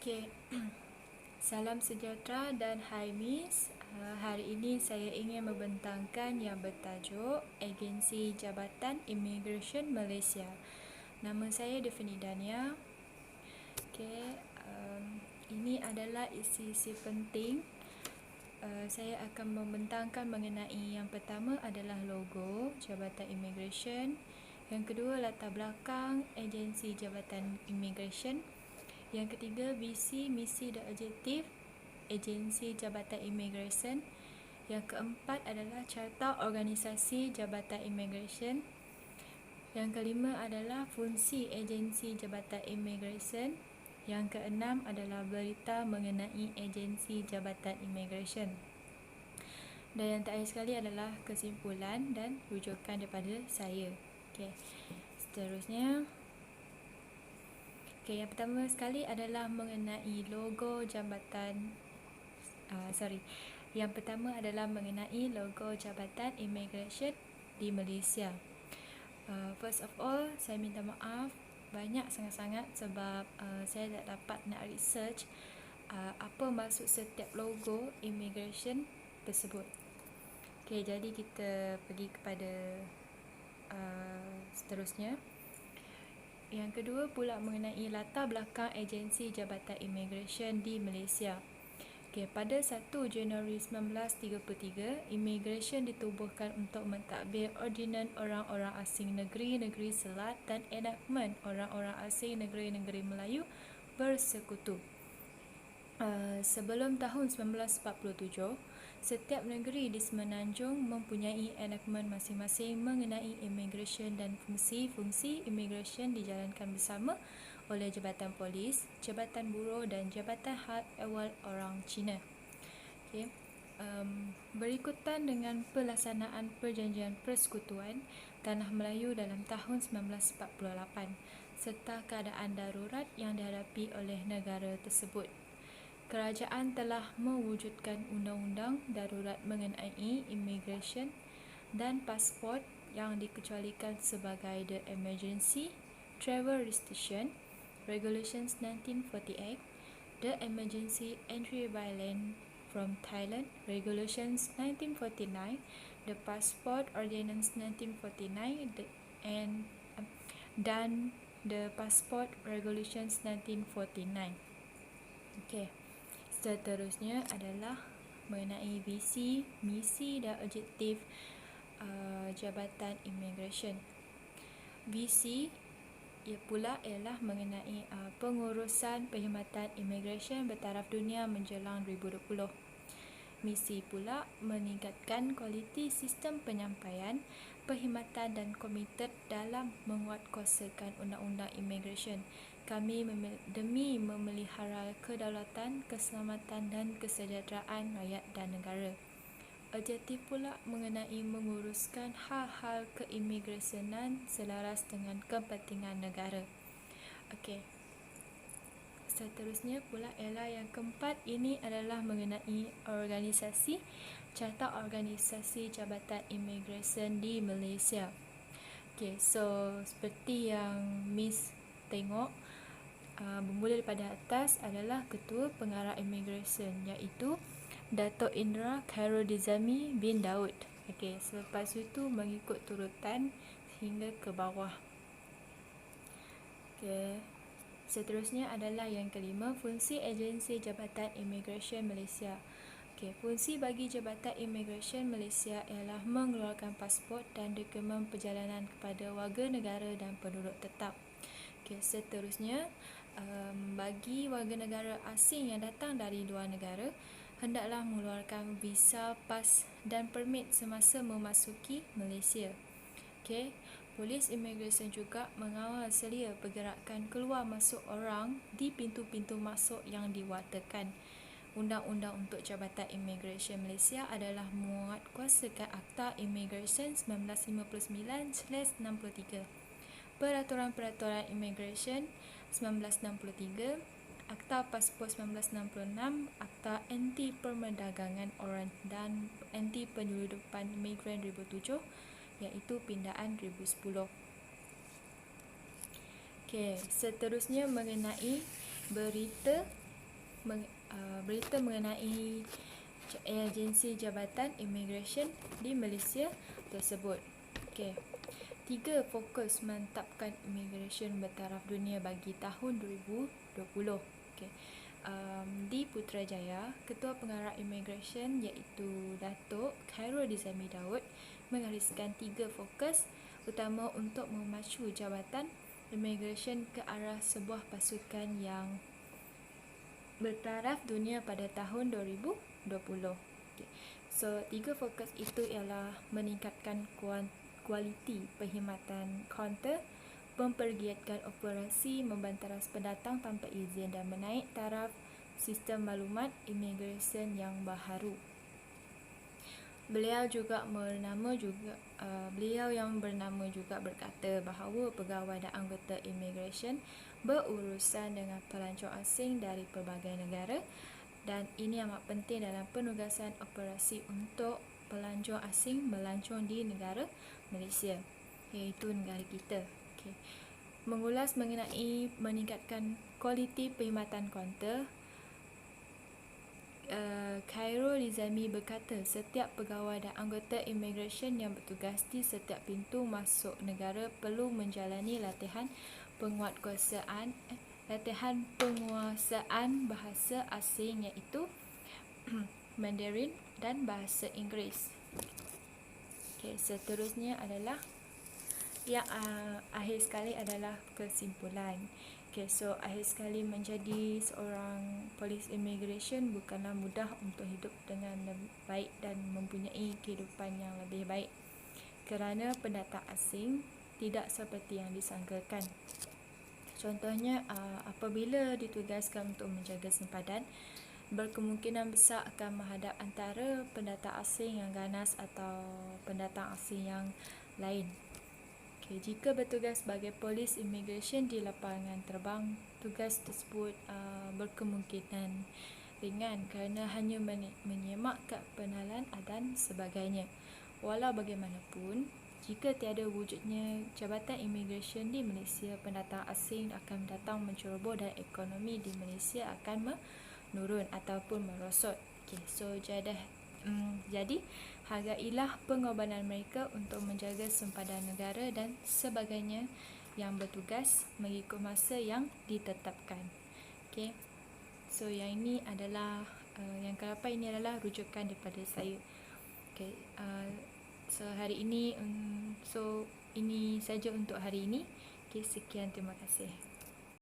Okey. Salam sejahtera dan hai Miss. Hari ini saya ingin membentangkan yang bertajuk Agensi Jabatan Immigration Malaysia. Nama saya Devini Dania. Okey, ini adalah isi-isi penting. Saya akan membentangkan mengenai yang pertama adalah logo Jabatan Immigration. Yang kedua, latar belakang Agensi Jabatan Immigration. Yang ketiga, visi, misi dan objektif Agensi Jabatan Immigration. Yang keempat adalah carta organisasi Jabatan Immigration. Yang kelima adalah fungsi Agensi Jabatan Immigration. Yang keenam adalah berita mengenai Agensi Jabatan Immigration. Dan yang terakhir sekali adalah kesimpulan dan rujukan daripada saya. Okey. Seterusnya, yang pertama sekali adalah mengenai logo Jabatan Yang pertama adalah mengenai logo Jabatan Immigration di Malaysia. First of all, saya minta maaf banyak sangat-sangat sebab saya tak dapat nak research apa maksud setiap logo immigration tersebut. Okey, jadi kita pergi kepada seterusnya. Yang kedua pula mengenai latar belakang Agensi Jabatan Immigration di Malaysia. Okay, pada 1 Januari 1933, Immigration ditubuhkan untuk mentadbir Ordinan Orang-orang Asing Negeri-Negeri Selat dan Enakmen Orang-orang Asing Negeri-Negeri Melayu Bersekutu. Sebelum tahun 1947, setiap negeri di Semenanjung mempunyai enakmen masing-masing mengenai immigration dan fungsi-fungsi immigration dijalankan bersama oleh Jabatan Polis, Jabatan Buruh dan Jabatan Hal Ehwal Orang Cina. Okay. Berikutan dengan pelaksanaan Perjanjian Persekutuan Tanah Melayu dalam tahun 1948 serta keadaan darurat yang dihadapi oleh negara tersebut. Kerajaan telah mewujudkan undang-undang darurat mengenai immigration dan pasport yang dikecualikan sebagai The Emergency Travel Restriction Regulations 1948, The Emergency Entry by Land from Thailand Regulations 1949, The Passport Ordinance 1949 dan The Passport Regulations 1949. Okey. Seterusnya adalah mengenai visi, misi dan objektif Jabatan Immigration. Visi pula ialah mengenai pengurusan perkhidmatan immigration bertaraf dunia menjelang 2020. Misi pula meningkatkan kualiti sistem penyampaian, perkhidmatan dan komited dalam menguatkuasakan undang-undang immigration. Kami demi memelihara kedaulatan, keselamatan dan kesejahteraan rakyat dan negara. Objektif pula mengenai menguruskan hal-hal keimigrasionan selaras dengan kepentingan negara. Okey. Seterusnya pula ialah yang keempat, ini adalah mengenai organisasi, carta organisasi Jabatan Immigration di Malaysia. Okey, so seperti yang Miss tengok, bermula daripada atas adalah Ketua Pengarah Immigration iaitu Datuk Indra Khairul Dizami bin Daud. Okey, selepas itu mengikut turutan hingga ke bawah. Okey. Seterusnya adalah yang kelima, fungsi Agensi Jabatan Immigration Malaysia. Okey, fungsi bagi Jabatan Immigration Malaysia ialah mengeluarkan pasport dan dokumen perjalanan kepada warga negara dan penduduk tetap. Okey, seterusnya bagi warga negara asing yang datang dari luar negara, hendaklah mengeluarkan visa, pas dan permit semasa memasuki Malaysia. Okey. Polis Immigration juga mengawal selia pergerakan keluar masuk orang di pintu-pintu masuk yang diwatakan. Undang-undang untuk Jabatan Immigration Malaysia adalah menguatkuasakan Akta Immigration 1959/63, Peraturan-Peraturan Immigration 1963, Akta Pasport 1966, Akta Anti Perdagangan Orang dan Anti Penyeludupan Migran 2007, iaitu Pindaan 2010. Okey, seterusnya mengenai berita berita mengenai agensi Jabatan Imigresen di Malaysia tersebut. Okey. 3 fokus mantapkan imigresen bertaraf dunia bagi tahun 2020. Okey. Di Putrajaya, Ketua Pengarah Imigresen iaitu Datuk Khairul Nizami Daud menggariskan 3 fokus utama untuk memacu jabatan imigresen ke arah sebuah pasukan yang bertaraf dunia pada tahun 2020. Okay. So, 3 fokus itu ialah meningkatkan kualiti perkhidmatan kaunter, mempergiatkan operasi membantaras pendatang tanpa izin dan menaik taraf sistem maklumat imigresen yang baharu. Beliau yang bernama juga berkata bahawa pegawai dan anggota imigresen berurusan dengan pelancong asing dari pelbagai negara dan ini amat penting dalam penugasan operasi untuk pelancong asing melancong di negara Malaysia, iaitu negara kita. Okay. Mengulas mengenai meningkatkan kualiti perkhidmatan kaunter, Khairul Nizami berkata setiap pegawai dan anggota imigresen yang bertugas di setiap pintu masuk negara perlu menjalani latihan penguatkuasaan bahasa asing iaitu Mandarin dan bahasa Inggeris. Okay, seterusnya adalah yang akhir sekali adalah kesimpulan. Okay, so akhir sekali menjadi seorang polis immigration bukanlah mudah untuk hidup dengan lebih baik dan mempunyai kehidupan yang lebih baik kerana pendatang asing tidak seperti yang disangkakan. Contohnya, apabila ditugaskan untuk menjaga sempadan, berkemungkinan besar akan menghadap antara pendatang asing yang ganas atau pendatang asing yang lain. Okay, jika bertugas sebagai polis imigresen di lapangan terbang, tugas tersebut berkemungkinan ringan kerana hanya menyemak kad pengenalan dan sebagainya. Walau bagaimanapun, jika tiada wujudnya Jabatan Imigresen di Malaysia, pendatang asing akan datang menceroboh dan ekonomi di Malaysia akan menurun ataupun merosot. Okay, so jadi hargailah pengorbanan mereka untuk menjaga sempadan negara dan sebagainya yang bertugas mengikut masa yang ditetapkan. Okay. So yang ini adalah yang ke-8 ini adalah rujukan daripada saya. Okay. So hari ini so ini saja untuk hari ini. Okay, sekian, terima kasih.